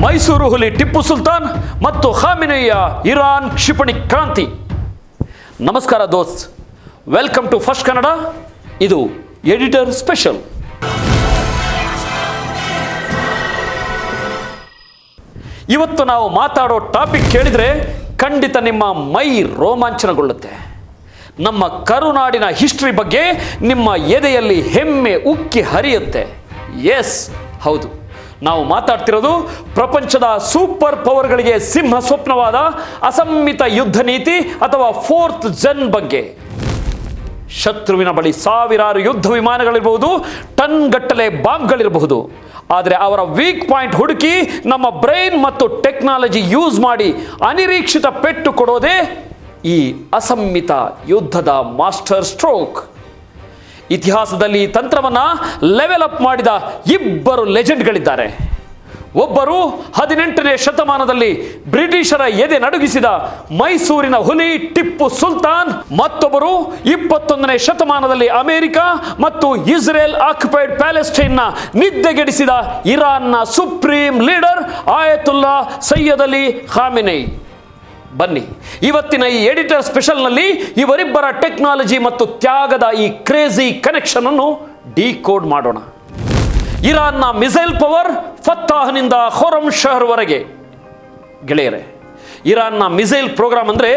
ಮೈಸೂರು ಹುಲಿ ಟಿಪ್ಪು ಸುಲ್ತಾನ್ ಮತ್ತು ಖಾಮಿನೆಯ ಇರಾನ್ ಕ್ಷಿಪಣಿ ಕ್ರಾಂತಿ. ನಮಸ್ಕಾರ ದೋಸ್ತ್, ವೆಲ್ಕಮ್ ಟು ಫಸ್ಟ್ ಕನ್ನಡ. ಇದು ಎಡಿಟರ್ ಸ್ಪೆಷಲ್. ಇವತ್ತು ನಾವು ಮಾತಾಡೋ ಟಾಪಿಕ್ ಕೇಳಿದರೆ ಖಂಡಿತ ನಿಮ್ಮ ಮೈ ರೋಮಾಂಚನಗೊಳ್ಳುತ್ತೆ. ನಮ್ಮ ಕರುನಾಡಿನ ಹಿಸ್ಟ್ರಿ ಬಗ್ಗೆ ನಿಮ್ಮ ಎದೆಯಲ್ಲಿ ಹೆಮ್ಮೆ ಉಕ್ಕಿ ಹರಿಯುತ್ತೆ. ಎಸ್, ಹೌದು, ನಾವು ಮಾತಾಡ್ತಿರೋದು ಪ್ರಪಂಚದ ಸೂಪರ್ ಪವರ್ಗಳಿಗೆ ಸಿಂಹ ಸ್ವಪ್ನವಾದ ಅಸಮ್ಮಿತ ಯುದ್ಧ ನೀತಿ ಅಥವಾ ಫೋರ್ತ್ ಜನ್ ಬಗ್ಗೆ. ಶತ್ರುವಿನ ಬಳಿ ಸಾವಿರಾರು ಯುದ್ಧ ವಿಮಾನಗಳಿರಬಹುದು, ಟನ್ ಗಟ್ಟಲೆ ಬಾಂಬ್ಗಳಿರಬಹುದು, ಆದರೆ ಅವರ ವೀಕ್ ಪಾಯಿಂಟ್ ಹುಡುಕಿ ನಮ್ಮ ಬ್ರೈನ್ ಮತ್ತು ಟೆಕ್ನಾಲಜಿ ಯೂಸ್ ಮಾಡಿ ಅನಿರೀಕ್ಷಿತ ಪೆಟ್ಟು ಕೊಡೋದೇ ಈ ಅಸಮ್ಮಿತ ಯುದ್ಧದ ಮಾಸ್ಟರ್ ಸ್ಟ್ರೋಕ್. ಇತಿಹಾಸದಲ್ಲಿ ಈ ತಂತ್ರವನ್ನು ಲೆವೆಲ್ ಅಪ್ ಮಾಡಿದ ಇಬ್ಬರು ಲೆಜೆಂಡ್ಗಳಿದ್ದಾರೆ. ಒಬ್ಬರು 18ನೇ ಶತಮಾನದಲ್ಲಿ ಬ್ರಿಟಿಷರ ಎದೆ ನಡುಗಿಸಿದ ಮೈಸೂರಿನ ಹುಲಿ ಟಿಪ್ಪು ಸುಲ್ತಾನ್, ಮತ್ತೊಬ್ಬರು 21ನೇ ಶತಮಾನದಲ್ಲಿ ಅಮೆರಿಕ ಮತ್ತು ಇಸ್ರೇಲ್ ಆಕ್ಯುಪೈಡ್ ಪ್ಯಾಲೆಸ್ಟೈನ್ನ ನಿದ್ದೆಗೆಡಿಸಿದ ಇರಾನ್ನ supreme leader Ayatollah Seyyed Ali Khamenei. ಬನ್ನಿ, ಇವತ್ತಿನ ಈ ಎಡಿಟರ್ ಸ್ಪೆಷಲ್ನಲ್ಲಿ ಇವರಿಬ್ಬರ ಟೆಕ್ನಾಲಜಿ ಮತ್ತು ತ್ಯಾಗದ ಈ ಕ್ರೇಜಿ ಕನೆಕ್ಷನ್ ಅನ್ನು ಡಿಕೋಡ್ ಮಾಡೋಣ. ಇರಾನ್ನ ಮಿಸೈಲ್ ಪವರ್ ಫತ್ತಾಹ್ನಿಂದ ಖೋರಮ್ ಶಹರ್ವರೆಗೆ. ಗೆಳೆಯರೆ, ಇರಾನ್ನ ಮಿಸೈಲ್ ಪ್ರೋಗ್ರಾಮ್ ಅಂದರೆ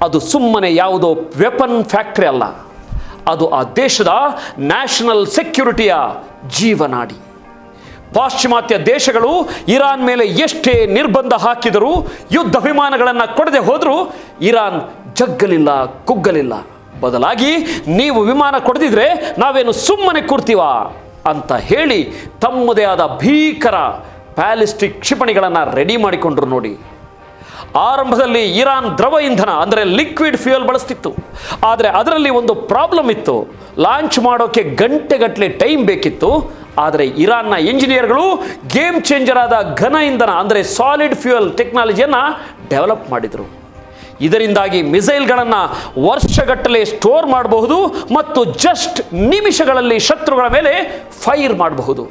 ಅದು ಸುಮ್ಮನೆ ಯಾವುದೋ ವೆಪನ್ ಫ್ಯಾಕ್ಟರಿ ಅಲ್ಲ, ಅದು ಆ ದೇಶದ ನ್ಯಾಷನಲ್ ಸೆಕ್ಯೂರಿಟಿಯ ಜೀವನಾಡಿ. ಪಾಶ್ಚಿಮಾತ್ಯ ದೇಶಗಳು ಇರಾನ್ ಮೇಲೆ ಎಷ್ಟೇ ನಿರ್ಬಂಧ ಹಾಕಿದರೂ, ಯುದ್ಧ ವಿಮಾನಗಳನ್ನು ಕೊಡದೆ ಹೋದರೂ ಇರಾನ್ ಜಗ್ಗಲಿಲ್ಲ, ಕುಗ್ಗಲಿಲ್ಲ. ಬದಲಾಗಿ ನೀವು ವಿಮಾನ ಕೊಡದಿದ್ರೆ ನಾವೇನು ಸುಮ್ಮನೆ ಕೂರ್ತೀವಾ ಅಂತ ಹೇಳಿ ತಮ್ಮದೇ ಆದ ಭೀಕರ ಪ್ಯಾಲಿಸ್ಟಿಕ್ ಕ್ಷಿಪಣಿಗಳನ್ನು ರೆಡಿ ಮಾಡಿಕೊಂಡ್ರು ನೋಡಿ. ಆರಂಭದಲ್ಲಿ ಇರಾನ್ ದ್ರವ ಇಂಧನ ಅಂದರೆ ಲಿಕ್ವಿಡ್ ಫ್ಯೂಯಲ್ ಬಳಸ್ತಿತ್ತು. ಆದರೆ ಅದರಲ್ಲಿ ಒಂದು ಪ್ರಾಬ್ಲಮ್ ಇತ್ತು, ಲಾಂಚ್ ಮಾಡೋಕ್ಕೆ ಗಂಟೆಗಟ್ಟಲೆ ಟೈಮ್ ಬೇಕಿತ್ತು. ಆದರೆ ಇರಾನ್ನ ಇಂಜಿನಿಯರ್ಗಳು ಗೇಮ್ ಚೇಂಜರ್ ಆದ ಘನ ಇಂಧನ ಅಂದರೆ ಸಾಲಿಡ್ ಫ್ಯೂಯಲ್ ಟೆಕ್ನಾಲಜಿಯನ್ನು ಡೆವಲಪ್ ಮಾಡಿದರು. ಇದರಿಂದಾಗಿ ಮಿಸೈಲ್ಗಳನ್ನು ವರ್ಷಗಟ್ಟಲೆ ಸ್ಟೋರ್ ಮಾಡಬಹುದು ಮತ್ತು ಜಸ್ಟ್ ನಿಮಿಷಗಳಲ್ಲಿ ಶತ್ರುಗಳ ಮೇಲೆ ಫೈರ್ ಮಾಡಬಹುದು.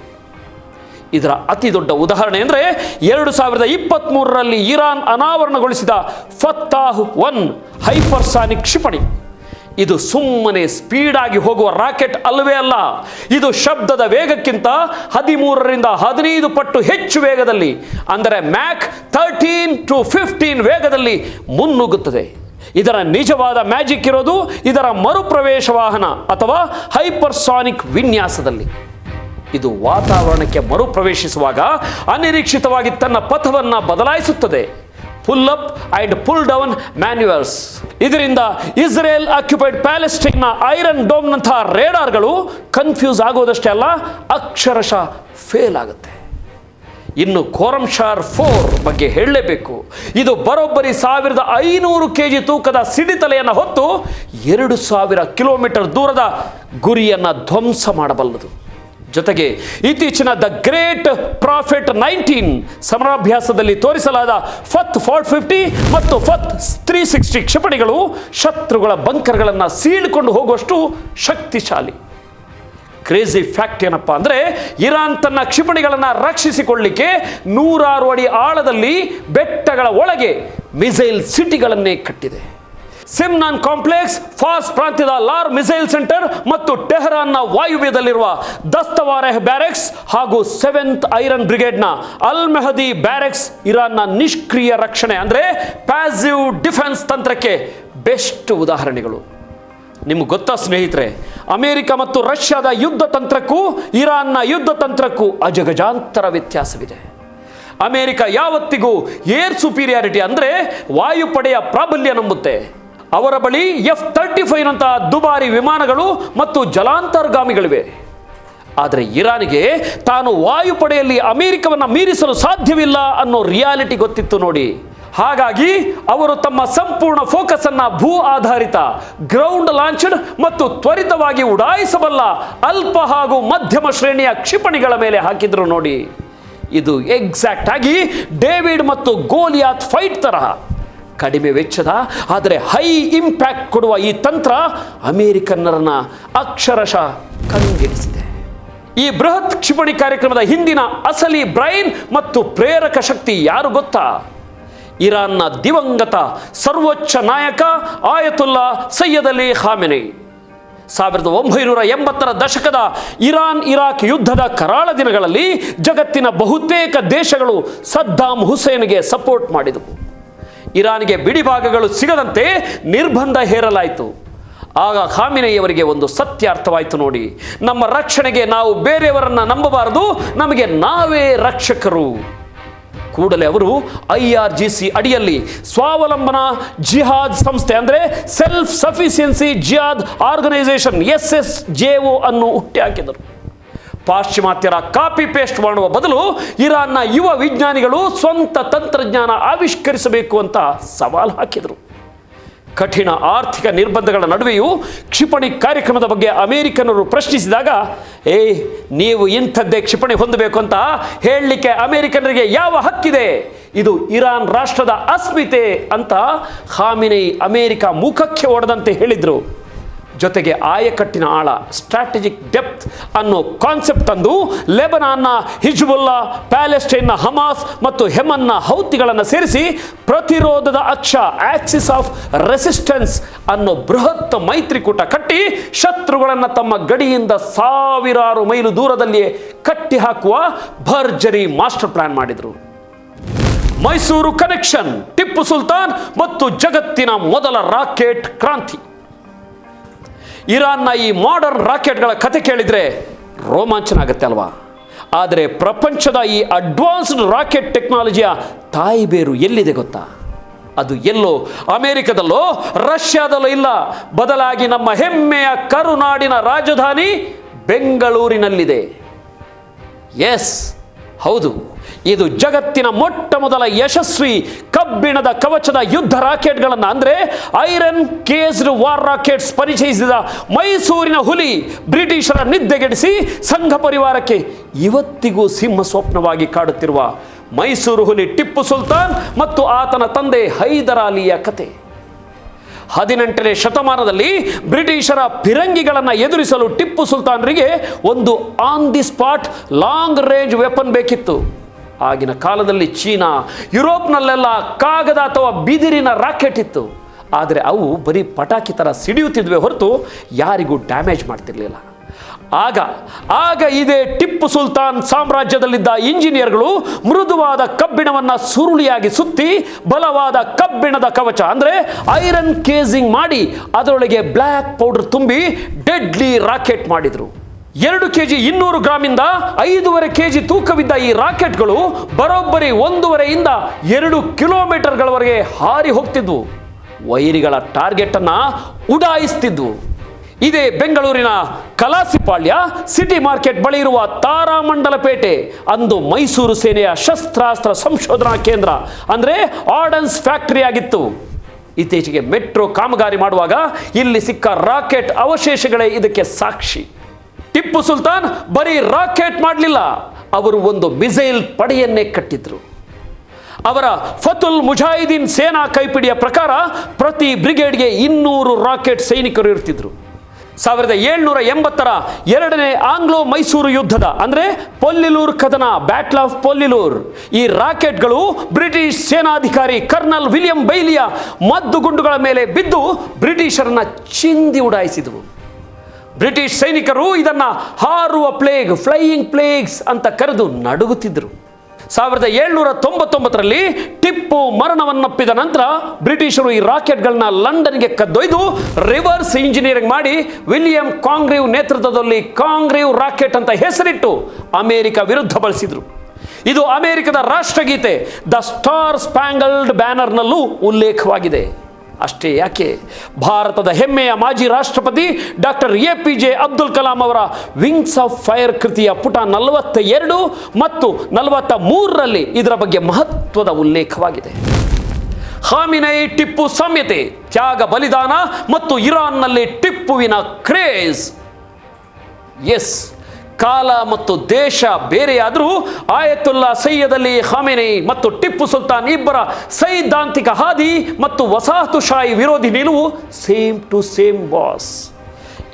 ಇದರ ಅತಿ ದೊಡ್ಡ ಉದಾಹರಣೆ ಅಂದರೆ 2023ರಲ್ಲಿ ಇರಾನ್ ಅನಾವರಣಗೊಳಿಸಿದ ಫತ್ತಾಹ್-1 ಹೈಪರ್ಸಾನಿಕ್ ಕ್ಷಿಪಣಿ. ಇದು ಸುಮ್ಮನೆ ಸ್ಪೀಡಾಗಿ ಹೋಗುವ ರಾಕೆಟ್ ಅಲ್ಲವೇ ಅಲ್ಲ, ಇದು ಶಬ್ದದ ವೇಗಕ್ಕಿಂತ 13ರಿಂದ 15 ಪಟ್ಟು ಹೆಚ್ಚು ವೇಗದಲ್ಲಿ ಅಂದರೆ ಮ್ಯಾಕ್ 13 to 15 ವೇಗದಲ್ಲಿ ಮುನ್ನುಗ್ಗುತ್ತದೆ. ಇದರ ನಿಜವಾದ ಮ್ಯಾಜಿಕ್ ಇರೋದು ಇದರ ಮರುಪ್ರವೇಶ ವಾಹನ ಅಥವಾ ಹೈಪರ್ಸಾನಿಕ್ ವಿನ್ಯಾಸದಲ್ಲಿ. ಇದು ವಾತಾವರಣಕ್ಕೆ ಮರುಪ್ರವೇಶಿಸುವಾಗ ಅನಿರೀಕ್ಷಿತವಾಗಿ ತನ್ನ ಪಥವನ್ನು ಬದಲಾಯಿಸುತ್ತದೆ. Pull up and pull down manoeuvres. ಇದರಿಂದ ಇಸ್ರೇಲ್ ಆಕ್ಯುಪೈಡ್ ಪ್ಯಾಲೆಸ್ಟೈನ್ನ ಐರನ್ ಡೋಮ್ನಂತಹ ರೇಡಾರ್ಗಳು ಕನ್ಫ್ಯೂಸ್ ಆಗೋದಷ್ಟೇ ಅಲ್ಲ, ಅಕ್ಷರಶಃ ಫೇಲ್ ಆಗುತ್ತೆ. ಇನ್ನು ಖೋರಮ್ ಶಹರ್ 4 ಬಗ್ಗೆ ಹೇಳಲೇಬೇಕು. ಇದು ಬರೋಬ್ಬರಿ 1500 kg ತೂಕದ ಸಿಡಿತಲೆಯನ್ನು ಹೊತ್ತು 2000 ಕಿಲೋಮೀಟರ್ ದೂರದ ಗುರಿಯನ್ನು ಧ್ವಂಸ ಮಾಡಬಲ್ಲದು. ಜೊತೆಗೆ ಇತ್ತೀಚಿನ ದ ಗ್ರೇಟ್ ಪ್ರಾಫಿಟ್ 19 ಸಮರಾಭ್ಯಾಸದಲ್ಲಿ ತೋರಿಸಲಾದ ಫತ್ 450 ಮತ್ತು ಫತ್ 360 ಕ್ಷಿಪಣಿಗಳು ಶತ್ರುಗಳ ಬಂಕರ್ಗಳನ್ನು ಸೀಳ್ಕೊಂಡು ಹೋಗುವಷ್ಟು ಶಕ್ತಿಶಾಲಿ. ಕ್ರೇಜಿ ಫ್ಯಾಕ್ಟ್ ಏನಪ್ಪ ಅಂದರೆ, ಇರಾನ್ ತನ್ನ ಕ್ಷಿಪಣಿಗಳನ್ನು ರಕ್ಷಿಸಿಕೊಳ್ಳಲಿಕ್ಕೆ 106 ಅಡಿ ಆಳದಲ್ಲಿ ಬೆಟ್ಟಗಳ ಒಳಗೆ ಮಿಸೈಲ್ ಸಿಟಿಗಳನ್ನೇ ಕಟ್ಟಿದೆ. ಸಿಮ್ನಾನ್ ಕಾಂಪ್ಲೆಕ್ಸ್, ಫಾಸ್ ಪ್ರಾಂತ್ಯದ ಲಾರ್ ಮಿಸೈಲ್ ಸೆಂಟರ್ ಮತ್ತು ಟೆಹರಾನ್ನ ವಾಯುವ್ಯದಲ್ಲಿರುವ ದಸ್ತವಾರೆಹ್ ಬ್ಯಾರೆಕ್ಸ್ ಹಾಗೂ 7th ಐರನ್ ಬ್ರಿಗೇಡ್ನ ಅಲ್ ಮೆಹದಿ ಬ್ಯಾರೆಕ್ಸ್ ಇರಾನ್ನ ನಿಷ್ಕ್ರಿಯ ರಕ್ಷಣೆ ಅಂದರೆ ಪ್ಯಾಸಿವ್ ಡಿಫೆನ್ಸ್ ತಂತ್ರಕ್ಕೆ ಬೆಸ್ಟ್ ಉದಾಹರಣೆಗಳು. ನಿಮ್ಗೆ ಗೊತ್ತಾ ಸ್ನೇಹಿತರೆ, ಅಮೆರಿಕ ಮತ್ತು ರಷ್ಯಾದ ಯುದ್ಧ ತಂತ್ರಕ್ಕೂ ಇರಾನ್ನ ಯುದ್ಧ ತಂತ್ರಕ್ಕೂ ಅಜಗಜಾಂತರ ವ್ಯತ್ಯಾಸವಿದೆ. ಅಮೆರಿಕ ಯಾವತ್ತಿಗೂ ಏರ್ ಸುಪೀರಿಯಾರಿಟಿ ಅಂದರೆ ವಾಯುಪಡೆಯ ಪ್ರಾಬಲ್ಯ ನಂಬುತ್ತೆ. ಅವರ ಬಳಿ F-35 ನಂತಹ ದುಬಾರಿ ವಿಮಾನಗಳು ಮತ್ತು ಜಲಾಂತರ್ಗಾಮಿಗಳಿವೆ. ಆದರೆ ಇರಾನಿಗೆ ತಾನು ವಾಯುಪಡೆಯಲ್ಲಿ ಅಮೆರಿಕವನ್ನು ಮೀರಿಸಲು ಸಾಧ್ಯವಿಲ್ಲ ಅನ್ನೋ ರಿಯಾಲಿಟಿ ಗೊತ್ತಿತ್ತು ನೋಡಿ. ಹಾಗಾಗಿ ಅವರು ತಮ್ಮ ಸಂಪೂರ್ಣ ಫೋಕಸ್ ಅನ್ನು ಭೂ ಆಧಾರಿತ, ಗ್ರೌಂಡ್ ಲಾಂಚ್ಡ್ ಮತ್ತು ತ್ವರಿತವಾಗಿ ಉಡಾಯಿಸಬಲ್ಲ ಅಲ್ಪ ಹಾಗೂ ಮಧ್ಯಮ ಶ್ರೇಣಿಯ ಕ್ಷಿಪಣಿಗಳ ಮೇಲೆ ಹಾಕಿದ್ರು ನೋಡಿ. ಇದು ಎಕ್ಸಾಕ್ಟ್ ಆಗಿ ಡೇವಿಡ್ ಮತ್ತು ಗೋಲಿಯಾತ್ ಫೈಟ್ ತರಹ. ಕಡಿಮೆ ವೆಚ್ಚದ ಆದರೆ ಹೈ ಇಂಪ್ಯಾಕ್ಟ್ ಕೊಡುವ ಈ ತಂತ್ರ ಅಮೆರಿಕನ್ನರನ್ನ ಅಕ್ಷರಶಃ ಕಂಗೆಡಿಸಿದೆ. ಈ ಬೃಹತ್ ಕ್ಷಿಪಣಿ ಕಾರ್ಯಕ್ರಮದ ಹಿಂದಿನ ಅಸಲಿ ಬ್ರೈನ್ ಮತ್ತು ಪ್ರೇರಕ ಶಕ್ತಿ ಯಾರು ಗೊತ್ತಾ? ಇರಾನ್ನ ದಿವಂಗತ ಸರ್ವೋಚ್ಚ ನಾಯಕ ಆಯತುಲ್ಲಾ ಸೈಯದ್ ಅಲಿ ಖಾಮೆನಿ. 1980ರ ದಶಕದ ಇರಾಕ್ ಯುದ್ಧದ ಕರಾಳ ದಿನಗಳಲ್ಲಿ ಜಗತ್ತಿನ ಬಹುತೇಕ ದೇಶಗಳು ಸದ್ದಾಂ ಹುಸೇನ್ಗೆ ಸಪೋರ್ಟ್ ಮಾಡಿದವು. ಇರಾನ್ಗೆ ಬಿಡಿಭಾಗಗಳು ಸಿಗದಂತೆ ನಿರ್ಬಂಧ ಹೇರಲಾಯಿತು. ಆಗ ಖಾಮೆನಿಯವರಿಗೆ ಒಂದು ಸತ್ಯ ಅರ್ಥವಾಯಿತು ನೋಡಿ, ನಮ್ಮ ರಕ್ಷಣೆಗೆ ನಾವು ಬೇರೆಯವರನ್ನ ನಂಬಬಾರದು, ನಮಗೆ ನಾವೇ ರಕ್ಷಕರು. ಕೂಡಲೇ ಅವರು IRGC ಅಡಿಯಲ್ಲಿ ಸ್ವಾವಲಂಬನಾ ಜಿಹಾದ್ ಸಂಸ್ಥೆ ಅಂದರೆ ಸೆಲ್ಫ್ ಸಫಿಷಿಯನ್ಸಿ ಜಿಹಾದ್ ಆರ್ಗನೈಸೇಷನ್ SSJO ಅನ್ನು ಹುಟ್ಟಿಹಾಕಿದರು. ಪಾಶ್ಚಿಮಾತ್ಯರ ಕಾಪಿ ಪೇಸ್ಟ್ ಮಾಡುವ ಬದಲು ಇರಾನ್ನ ಯುವ ವಿಜ್ಞಾನಿಗಳು ಸ್ವಂತ ತಂತ್ರಜ್ಞಾನ ಆವಿಷ್ಕರಿಸಬೇಕು ಅಂತ ಸವಾಲು ಹಾಕಿದರು. ಕಠಿಣ ಆರ್ಥಿಕ ನಿರ್ಬಂಧಗಳ ನಡುವೆಯೂ ಕ್ಷಿಪಣಿ ಕಾರ್ಯಕ್ರಮದ ಬಗ್ಗೆ ಅಮೆರಿಕನರು ಪ್ರಶ್ನಿಸಿದಾಗ, ನೀವು ಇಂಥದ್ದೇ ಕ್ಷಿಪಣಿ ಹೊಂದಬೇಕು ಅಂತ ಹೇಳಲಿಕ್ಕೆ ಅಮೆರಿಕನರಿಗೆ ಯಾವ ಹಕ್ಕಿದೆ? ಇದು ಇರಾನ್ ರಾಷ್ಟ್ರದ ಅಸ್ಮಿತೆ ಅಂತ ಖಾಮೆನಿ ಅಮೆರಿಕ ಮುಖಕ್ಕೆ ಹೊಡೆದಂತೆ ಹೇಳಿದರು. ಜೊತೆಗೆ ಆಯಕಟ್ಟಿನ ಆಳ ಸ್ಟ್ರಾಟಜಿಕ್ ಡೆಪ್ತ್ ಅನ್ನೋ ಕಾನ್ಸೆಪ್ಟ್ ತಂದು ಲೆಬನಾನ್ನ ಹಿಜ್ಬುಲ್ಲಾ, ಪ್ಯಾಲೆಸ್ಟೈನ್ನ ಹಮಾಸ್ ಮತ್ತು ಹೆಮನ್ನ ಹೌತಿಗಳನ್ನು ಸೇರಿಸಿ ಪ್ರತಿರೋಧದ ಅಕ್ಷ ಆಕ್ಸಿಸ್ ಆಫ್ ರೆಸಿಸ್ಟೆನ್ಸ್ ಅನ್ನೋ ಬೃಹತ್ ಮೈತ್ರಿಕೂಟ ಕಟ್ಟಿ ಶತ್ರುಗಳನ್ನು ತಮ್ಮ ಗಡಿಯಿಂದ ಸಾವಿರಾರು ಮೈಲು ದೂರದಲ್ಲಿಯೇ ಕಟ್ಟಿ ಹಾಕುವ ಭರ್ಜರಿ ಮಾಸ್ಟರ್ ಪ್ಲಾನ್ ಮಾಡಿದರು. ಮೈಸೂರು ಕನೆಕ್ಷನ್, ಟಿಪ್ಪು ಸುಲ್ತಾನ್ ಮತ್ತು ಜಗತ್ತಿನ ಮೊದಲ ರಾಕೆಟ್ ಕ್ರಾಂತಿ. ಇರಾನ್ನ ಈ ಮಾಡರ್ನ್ ರಾಕೆಟ್ಗಳ ಕತೆ ಕೇಳಿದರೆ ರೋಮಾಂಚನ ಆಗುತ್ತೆ ಅಲ್ವಾ? ಆದರೆ ಪ್ರಪಂಚದ ಈ ಅಡ್ವಾನ್ಸ್ಡ್ ರಾಕೆಟ್ ಟೆಕ್ನಾಲಜಿಯ ತಾಯಿ ಬೇರು ಎಲ್ಲಿದೆ ಗೊತ್ತಾ? ಅದು ಎಲ್ಲೋ ಅಮೆರಿಕದಲ್ಲೋ ರಷ್ಯಾದಲ್ಲೋ ಇಲ್ಲ, ಬದಲಾಗಿ ನಮ್ಮ ಹೆಮ್ಮೆಯ ಕರುನಾಡಿನ ರಾಜಧಾನಿ ಬೆಂಗಳೂರಿನಲ್ಲಿದೆ. ಎಸ್, ಹೌದು, ಇದು ಜಗತ್ತಿನ ಮೊಟ್ಟ ಮೊದಲ ಯಶಸ್ವಿ ಕಬ್ಬಿಣದ ಕವಚದ ಯುದ್ಧ ರಾಕೆಟ್ಗಳನ್ನು ಅಂದರೆ ಐರನ್ ಕೇಸ್ಡ್ ವಾರ್ ರಾಕೆಟ್ಸ್ ಪರಿಚಯಿಸಿದ ಮೈಸೂರಿನ ಹುಲಿ ಬ್ರಿಟಿಷರ ನಿದ್ದೆಗೆಡಿಸಿ ಸಂಘ ಪರಿವಾರಕ್ಕೆ ಇವತ್ತಿಗೂ ಸಿಂಹ ಸ್ವಪ್ನವಾಗಿ ಕಾಡುತ್ತಿರುವ ಮೈಸೂರು ಹುಲಿ ಟಿಪ್ಪು ಸುಲ್ತಾನ್ ಮತ್ತು ಆತನ ತಂದೆ ಹೈದರಾಲಿಯ ಕತೆ. 18ನೇ ಶತಮಾನದಲ್ಲಿ ಬ್ರಿಟಿಷರ ಫಿರಂಗಿಗಳನ್ನು ಎದುರಿಸಲು ಟಿಪ್ಪು ಸುಲ್ತಾನರಿಗೆ ಒಂದು on the spot long range weapon ಬೇಕಿತ್ತು. ಆಗಿನ ಕಾಲದಲ್ಲಿ ಚೀನಾ, ಯುರೋಪ್ನಲ್ಲೆಲ್ಲ ಕಾಗದ ಅಥವಾ ಬಿದಿರಿನ ರಾಕೆಟ್ ಇತ್ತು. ಆದರೆ ಅವು ಬರೀ ಪಟಾಕಿ ಥರ ಸಿಡಿಯುತ್ತಿದ್ವೆ ಹೊರತು ಯಾರಿಗೂ ಡ್ಯಾಮೇಜ್ ಮಾಡ್ತಿರ್ಲಿಲ್ಲ. ಆಗ ಇದೇ ಟಿಪ್ಪು ಸುಲ್ತಾನ್ ಸಾಮ್ರಾಜ್ಯದಲ್ಲಿದ್ದ ಇಂಜಿನಿಯರ್ಗಳು ಮೃದುವಾದ ಕಬ್ಬಿಣವನ್ನು ಸುರುಳಿಯಾಗಿ ಸುತ್ತಿ ಬಲವಾದ ಕಬ್ಬಿಣದ ಕವಚ ಅಂದರೆ ಐರನ್ ಕೇಸಿಂಗ್ ಮಾಡಿ ಅದರೊಳಗೆ ಬ್ಲ್ಯಾಕ್ ಪೌಡರ್ ತುಂಬಿ ಡೆಡ್ಲಿ ರಾಕೆಟ್ ಮಾಡಿದರು. 2 kg 200 ಗ್ರಾಮಿಂದ 5.5 kg ತೂಕವಿದ್ದ ಈ ರಾಕೆಟ್ಗಳು ಬರೋಬ್ಬರಿ 1.5 ಇಂದ 2 ಕಿಲೋಮೀಟರ್ಗಳವರೆಗೆ ಹಾರಿ ಹೋಗ್ತಿದ್ವು. ವೈರಿಗಳ ಟಾರ್ಗೆಟ್ ಅನ್ನ ಉಡಾಯಿಸ್ತಿದ್ವು. ಇದೇ ಬೆಂಗಳೂರಿನ ಕಲಾಸಿಪಾಳ್ಯ ಸಿಟಿ ಮಾರ್ಕೆಟ್ ಬಳಿ ಇರುವ ತಾರಾಮಂಡಲಪೇಟೆ ಅಂದು ಮೈಸೂರು ಸೇನೆಯ ಶಸ್ತ್ರಾಸ್ತ್ರ ಸಂಶೋಧನಾ ಕೇಂದ್ರ ಅಂದರೆ ಆರ್ಡನ್ಸ್ ಫ್ಯಾಕ್ಟರಿ ಆಗಿತ್ತು. ಇತ್ತೀಚೆಗೆ ಮೆಟ್ರೋ ಕಾಮಗಾರಿ ಮಾಡುವಾಗ ಇಲ್ಲಿ ಸಿಕ್ಕ ರಾಕೆಟ್ ಅವಶೇಷಗಳೇ ಇದಕ್ಕೆ ಸಾಕ್ಷಿ. ಟಿಪ್ಪು ಸುಲ್ತಾನ್ ಬರೀ ರಾಕೆಟ್ ಮಾಡಲಿಲ್ಲ, ಅವರು ಒಂದು ಮಿಸೈಲ್ ಪಡೆಯನ್ನೇ ಕಟ್ಟಿದ್ರು. ಅವರ ಫತುಲ್ ಮುಜಾಹಿದೀನ್ ಸೇನಾ ಕೈಪಿಡಿಯ ಪ್ರಕಾರ ಪ್ರತಿ ಬ್ರಿಗೇಡ್ಗೆ 200 ರಾಕೆಟ್ ಸೈನಿಕರು ಇರ್ತಿದ್ರು. 1780ರ 2ನೇ ಆಂಗ್ಲೋ ಮೈಸೂರು ಯುದ್ಧದ ಅಂದರೆ ಪೊಲ್ಲಿಲೂರ್ ಕದನ, ಬ್ಯಾಟಲ್ ಆಫ್ ಪೊಲ್ಲಿಲೂರ್, ಈ ರಾಕೆಟ್ಗಳು ಬ್ರಿಟಿಷ್ ಸೇನಾಧಿಕಾರಿ ಕರ್ನಲ್ ವಿಲಿಯಂ ಬೈಲಿಯ ಮದ್ದುಗುಂಡುಗಳ ಮೇಲೆ ಬಿದ್ದು ಬ್ರಿಟಿಷರನ್ನ ಚಿಂದಿ ಉಡಾಯಿಸಿದವು. ಬ್ರಿಟಿಷ್ ಸೈನಿಕರು ಇದನ್ನ ಹಾರುವ ಪ್ಲೇಗ್, ಫ್ಲೈಯಿಂಗ್ ಪ್ಲೇಗ್ಸ್ ಅಂತ ಕರೆದು ನಡುಗುತ್ತಿದ್ದರು. 1799ರಲ್ಲಿ ಟಿಪ್ಪು ಮರಣವನ್ನಪ್ಪಿದ ನಂತರ ಬ್ರಿಟಿಷರು ಈ ರಾಕೆಟ್ಗಳನ್ನ ಲಂಡನ್ಗೆ ಕದ್ದೊಯ್ದು ರಿವರ್ಸ್ ಇಂಜಿನಿಯರಿಂಗ್ ಮಾಡಿ ವಿಲಿಯಂ ಕಾಂಗ್ರೀವ್ ನೇತೃತ್ವದಲ್ಲಿ ಕಾಂಗ್ರೀವ್ ರಾಕೆಟ್ ಅಂತ ಹೆಸರಿಟ್ಟು ಅಮೆರಿಕ ವಿರುದ್ಧ ಬಳಸಿದ್ರು. ಇದು ಅಮೆರಿಕದ ರಾಷ್ಟ್ರಗೀತೆ ದ ಸ್ಟಾರ್ ಸ್ಪ್ಯಾಂಗಲ್ಡ್ ಬ್ಯಾನರ್ನಲ್ಲೂ ಉಲ್ಲೇಖವಾಗಿದೆ. ಅಷ್ಟೇ ಯಾಕೆ, ಭಾರತದ ಹೆಮ್ಮೆಯ ಮಾಜಿ ರಾಷ್ಟ್ರಪತಿ ಡಾಕ್ಟರ್ APJ ಅಬ್ದುಲ್ ಕಲಾಂ ಅವರ ವಿಂಗ್ಸ್ ಆಫ್ ಫೈರ್ ಕೃತಿಯ ಪುಟ 42 ಮತ್ತು 43ರಲ್ಲಿ ಇದರ ಬಗ್ಗೆ ಮಹತ್ವದ ಉಲ್ಲೇಖವಾಗಿದೆ. ಖಾಮೆನಿ ಟಿಪ್ಪು ಸಾಮ್ಯತೆ, ತ್ಯಾಗ ಬಲಿದಾನ ಮತ್ತು ಇರಾನ್ನಲ್ಲಿ ಟಿಪ್ಪುವಿನ ಕ್ರೇಜ್. ಎಸ್, ಕಾಲ ಮತ್ತು ದೇಶ ಬೇರೆಯಾದರೂ ಆಯತುಲ್ಲಾ ಸೈಯದ್ ಅಲಿ ಖಾಮೆನಿ ಮತ್ತು ಟಿಪ್ಪು ಸುಲ್ತಾನ್ ಇಬ್ಬರ ಸೈದ್ಧಾಂತಿಕ ಹಾದಿ ಮತ್ತು ವಸಾಹತುಶಾಹಿ ವಿರೋಧಿ ನಿಲುವು ಸೇಮ್ ಟು ಸೇಮ್ ಬಾಸ್.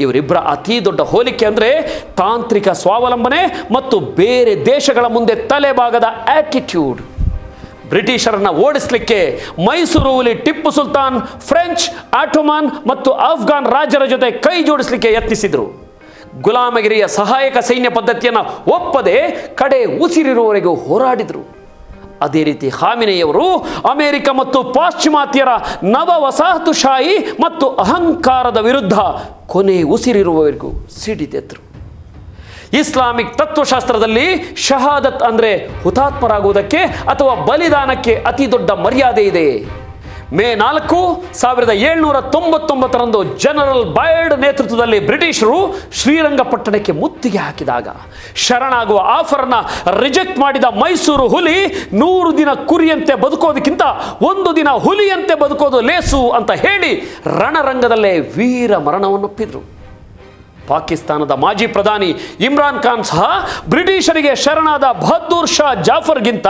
ಇವರಿಬ್ಬರ ಅತಿ ದೊಡ್ಡ ಹೋಲಿಕೆ ಅಂದರೆ ತಾಂತ್ರಿಕ ಸ್ವಾವಲಂಬನೆ ಮತ್ತು ಬೇರೆ ದೇಶಗಳ ಮುಂದೆ ತಲೆಭಾಗದ ಆಟಿಟ್ಯೂಡ್. ಬ್ರಿಟಿಷರನ್ನು ಓಡಿಸಲಿಕ್ಕೆ ಮೈಸೂರು ಹುಲಿ ಟಿಪ್ಪು ಸುಲ್ತಾನ್ ಫ್ರೆಂಚ್, ಆಟೋಮನ್ ಮತ್ತು ಅಫ್ಘಾನ್ ರಾಜರ ಜೊತೆ ಕೈ ಜೋಡಿಸಲಿಕ್ಕೆ ಯತ್ನಿಸಿದರು. ಗುಲಾಮಗಿರಿಯ ಸಹಾಯಕ ಸೈನ್ಯ ಪದ್ಧತಿಯನ್ನು ಒಪ್ಪದೆ ಕಡೆ ಉಸಿರಿರುವವರೆಗೂ ಹೋರಾಡಿದರು. ಅದೇ ರೀತಿ ಖಾಮಿನಿಯವರು ಅಮೆರಿಕ ಮತ್ತು ಪಾಶ್ಚಿಮಾತ್ಯರ ನವ ವಸಾಹತುಶಾಹಿ ಮತ್ತು ಅಹಂಕಾರದ ವಿರುದ್ಧ ಕೊನೆ ಉಸಿರಿರುವವರೆಗೂ ಸಿಡಿದೆದ್ರು. ಇಸ್ಲಾಮಿಕ್ ತತ್ವಶಾಸ್ತ್ರದಲ್ಲಿ ಶಹಾದತ್ ಅಂದರೆ ಹುತಾತ್ಮರಾಗುವುದಕ್ಕೆ ಅಥವಾ ಬಲಿದಾನಕ್ಕೆ ಅತಿ ದೊಡ್ಡ ಮರ್ಯಾದೆ ಇದೆ. ಮೇ 4, 1799 ಜನರಲ್ ಬೈರ್ಡ್ ನೇತೃತ್ವದಲ್ಲಿ ಬ್ರಿಟಿಷರು ಶ್ರೀರಂಗಪಟ್ಟಣಕ್ಕೆ ಮುತ್ತಿಗೆ ಹಾಕಿದಾಗ ಶರಣಾಗುವ ಆಫರ್ನ ರಿಜೆಕ್ಟ್ ಮಾಡಿದ ಮೈಸೂರು ಹುಲಿ 100 ದಿನ ಕುರಿಯಂತೆ ಬದುಕೋದಕ್ಕಿಂತ 1 ದಿನ ಹುಲಿಯಂತೆ ಬದುಕೋದು ಲೇಸು ಅಂತ ಹೇಳಿ ರಣರಂಗದಲ್ಲೇ ವೀರ ಮರಣವನ್ನೊಪ್ಪಿದ್ರು. ಪಾಕಿಸ್ತಾನದ ಮಾಜಿ ಪ್ರಧಾನಿ ಇಮ್ರಾನ್ ಖಾನ್ ಸಹ ಬ್ರಿಟಿಷರಿಗೆ ಶರಣಾದ ಬಹದ್ದೂರ್ ಶಾ ಜಾಫರ್ಗಿಂತ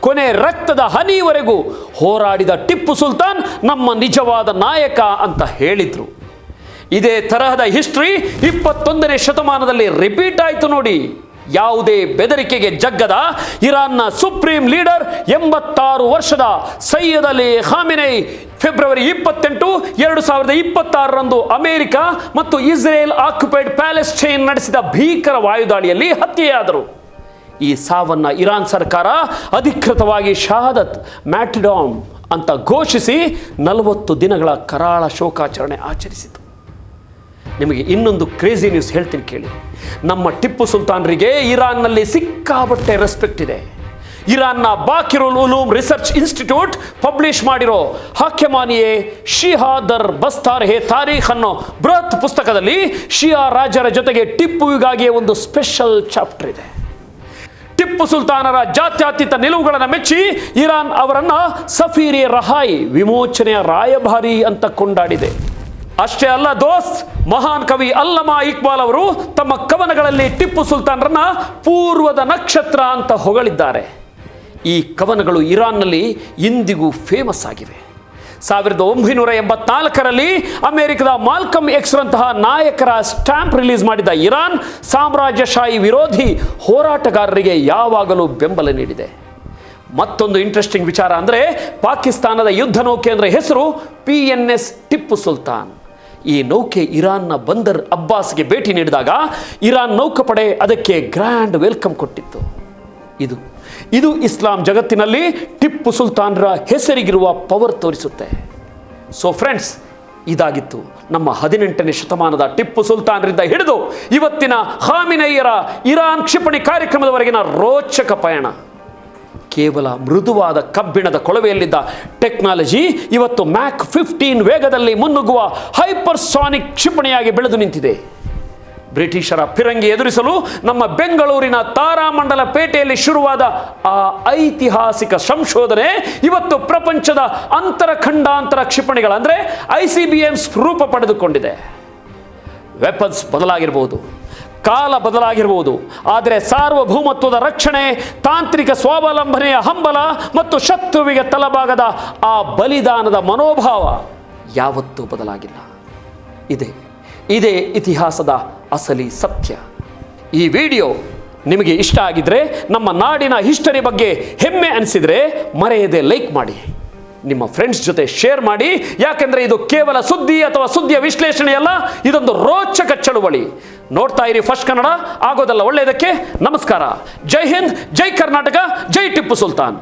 ಕೊನೆ ರಕ್ತದ ಹನಿವರೆಗೂ ಹೋರಾಡಿದ ಟಿಪ್ಪು ಸುಲ್ತಾನ್ ನಮ್ಮ ನಿಜವಾದ ನಾಯಕ ಅಂತ ಹೇಳಿದ್ರು. ಇದೇ ತರಹದ ಹಿಸ್ಟ್ರಿ 21ನೇ ಶತಮಾನದಲ್ಲಿ ರಿಪೀಟ್ ಆಯಿತು ನೋಡಿ. ಯಾವುದೇ ಬೆದರಿಕೆಗೆ ಜಗ್ಗದ ಇರಾನ್ನ ಸುಪ್ರೀಂ ಲೀಡರ್ 86 ವರ್ಷದ ಸೈಯದ್ ಅಲಿ ಖಾಮಿನಿ ಫೆಬ್ರವರಿ 28, 2026 ಅಮೆರಿಕ ಮತ್ತು ಇಸ್ರೇಲ್ ಆಕ್ಯುಪೈಡ್ ಪ್ಯಾಲೆಸ್ಟೈನ್ ನಡೆಸಿದ ಭೀಕರ ವಾಯುದಾಳಿಯಲ್ಲಿ ಹತ್ಯೆಯಾದರು. ಈ ಸಾವನ್ನ ಇರಾನ್ ಸರ್ಕಾರ ಅಧಿಕೃತವಾಗಿ ಶಹಾದತ್ ಮ್ಯಾಟಿಡಾಮ್ ಅಂತ ಘೋಷಿಸಿ 40 ದಿನಗಳ ಕರಾಳ ಶೋಕಾಚರಣೆ ಆಚರಿಸಿತು. ನಿಮಗೆ ಇನ್ನೊಂದು ಕ್ರೇಜಿ ನ್ಯೂಸ್ ಹೇಳ್ತೀನಿ ಕೇಳಿ. ನಮ್ಮ ಟಿಪ್ಪು ಸುಲ್ತಾನ್ರಿಗೆ ಇರಾನ್ನಲ್ಲಿ ಸಿಕ್ಕಾಪಟ್ಟೆ ರೆಸ್ಪೆಕ್ಟ್ ಇದೆ. ಇರಾನ್ನ ಬಾಕಿರುಲ್ ಉಲೂಮ್ ರಿಸರ್ಚ್ ಇನ್ಸ್ಟಿಟ್ಯೂಟ್ ಪಬ್ಲಿಷ್ ಮಾಡಿರೋ ಹಾಕೆಮಾನಿಯೆ ಶಿಹಾ ದರ್ ಬಸ್ತಾರ್ ಹೇ ತಾರೀಖ್ ಅನ್ನೋ ಬೃಹತ್ ಪುಸ್ತಕದಲ್ಲಿ ಶಿಯಾ ರಾಜರ ಜೊತೆಗೆ ಟಿಪ್ಪುವಿಗಾಗಿಯೇ ಒಂದು ಸ್ಪೆಷಲ್ ಚಾಪ್ಟರ್ ಇದೆ. ಟಿಪ್ಪು ಸುಲ್ತಾನರ ಜಾತ್ಯತೀತ ನಿಲುವುಗಳನ್ನು ಮೆಚ್ಚಿ ಇರಾನ್ ಅವರನ್ನು ಸಫೀರ್ ಎ ರಹಾಯ್ ವಿಮೋಚನೆಯ ರಾಯಭಾರಿ ಅಂತ ಕೊಂಡಾಡಿದೆ. ಅಷ್ಟೇ ಅಲ್ಲ ದೋಸ್ತ್, ಮಹಾನ್ ಕವಿ ಅಲ್ಲಮಾ ಇಕ್ಬಾಲ್ ಅವರು ತಮ್ಮ ಕವನಗಳಲ್ಲಿ ಟಿಪ್ಪು ಸುಲ್ತಾನ್ರನ್ನ ಪೂರ್ವದ ನಕ್ಷತ್ರ ಅಂತ ಹೊಗಳಿದ್ದಾರೆ. ಈ ಕವನಗಳು ಇರಾನ್ನಲ್ಲಿ ಇಂದಿಗೂ ಫೇಮಸ್ ಆಗಿವೆ. 1984ರಲ್ಲಿ ಅಮೆರಿಕದ ಮಾಲ್ಕಮ್ ಎಕ್ಸ್ ರಂತಹ ನಾಯಕರ ಸ್ಟ್ಯಾಂಪ್ ರಿಲೀಸ್ ಮಾಡಿದ ಇರಾನ್ ಸಾಮ್ರಾಜ್ಯಶಾಹಿ ವಿರೋಧಿ ಹೋರಾಟಗಾರರಿಗೆ ಯಾವಾಗಲೂ ಬೆಂಬಲ ನೀಡಿದೆ. ಮತ್ತೊಂದು ಇಂಟ್ರೆಸ್ಟಿಂಗ್ ವಿಚಾರ ಅಂದರೆ ಪಾಕಿಸ್ತಾನದ ಯುದ್ಧ ನೌಕೆ ಅಂದರೆ ಹೆಸರು PNS ಟಿಪ್ಪು ಸುಲ್ತಾನ್. ಈ ನೌಕೆ ಇರಾನ್ನ ಬಂದರ್ ಅಬ್ಬಾಸ್ಗೆ ಭೇಟಿ ನೀಡಿದಾಗ ಇರಾನ್ ನೌಕಾಪಡೆ ಅದಕ್ಕೆ ಗ್ರ್ಯಾಂಡ್ ವೆಲ್ಕಮ್ ಕೊಟ್ಟಿತ್ತು. ಇದು ಇಸ್ಲಾಂ ಜಗತ್ತಿನಲ್ಲಿ ಟಿಪ್ಪು ಸುಲ್ತಾನ್ರ ಹೆಸರಿಗಿರುವ ಪವರ್ ತೋರಿಸುತ್ತೆ. ಸೊ ಫ್ರೆಂಡ್ಸ್, ಇದಾಗಿತ್ತು ನಮ್ಮ 18ನೇ ಶತಮಾನದ ಟಿಪ್ಪು ಸುಲ್ತಾನ್ರಿಂದ ಹಿಡಿದು ಇವತ್ತಿನ ಖಾಮಿನಿಯರ ಇರಾನ್ ಕ್ಷಿಪಣಿ ಕಾರ್ಯಕ್ರಮದವರೆಗಿನ ರೋಚಕ ಪಯಣ. ಕೇವಲ ಮೃದುವಾದ ಕಬ್ಬಿಣದ ಕೊಳವೆಯಲ್ಲಿದ್ದ ಟೆಕ್ನಾಲಜಿ ಇವತ್ತು ಮ್ಯಾಕ್ 15 ವೇಗದಲ್ಲಿ ಮುನ್ನುಗ್ಗುವ ಹೈಪರ್ಸಾನಿಕ್ ಕ್ಷಿಪಣಿಯಾಗಿ ಬೆಳೆದು ನಿಂತಿದೆ. ಬ್ರಿಟಿಷರ ಫಿರಂಗಿ ಎದುರಿಸಲು ನಮ್ಮ ಬೆಂಗಳೂರಿನ ತಾರಾಮಂಡಲ ಪೇಟೆಯಲ್ಲಿ ಶುರುವಾದ ಆ ಐತಿಹಾಸಿಕ ಸಂಶೋಧನೆ ಇವತ್ತು ಪ್ರಪಂಚದ ಅಂತರಖಂಡಾಂತರ ಕ್ಷಿಪಣಿಗಳ ಅಂದರೆ ICBMs ರೂಪ ಪಡೆದುಕೊಂಡಿದೆ. ವೆಪನ್ಸ್ ಬದಲಾಗಿರಬಹುದು, ಕಾಲ ಬದಲಾಗಿರಬಹುದು, ಆದರೆ ಸಾರ್ವಭೌಮತ್ವದ ರಕ್ಷಣೆ, ತಾಂತ್ರಿಕ ಸ್ವಾವಲಂಬನೆಯ ಹಂಬಲ ಮತ್ತು ಶತ್ರುವಿಗೆ ತಲಭಾಗದ ಆ ಬಲಿದಾನದ ಮನೋಭಾವ ಯಾವತ್ತೂ ಬದಲಾಗಿಲ್ಲ. ಇದೇ ಇತಿಹಾಸದ ಅಸಲಿ ಸತ್ಯ. ಈ ವಿಡಿಯೋ ನಿಮಗೆ ಇಷ್ಟ ಆಗಿದ್ರೆ, ನಮ್ಮ ನಾಡಿನ ಹಿಸ್ಟರಿ ಬಗ್ಗೆ ಹೆಮ್ಮೆ ಅನಿಸಿದರೆ ಮರೆಯದೆ ಲೈಕ್ ಮಾಡಿ, ನಿಮ್ಮ ಫ್ರೆಂಡ್ಸ್ ಜೊತೆ ಶೇರ್ ಮಾಡಿ. ಯಾಕೆಂದರೆ ಇದು ಕೇವಲ ಸುದ್ದಿ ಅಥವಾ ಸುದ್ದಿಯ ವಿಶ್ಲೇಷಣೆಯಲ್ಲ, ಇದೊಂದು ರೋಚಕ ಚಳುವಳಿ. ನೋಡ್ತಾ ಇರಿ ಫಸ್ಟ್ ಕನ್ನಡ, ಆಗೋದಲ್ಲ ಒಳ್ಳೆಯದಕ್ಕೆ. ನಮಸ್ಕಾರ. ಜೈ ಹಿಂದ್, ಜೈ ಕರ್ನಾಟಕ, ಜೈ ಟಿಪ್ಪು ಸುಲ್ತಾನ್.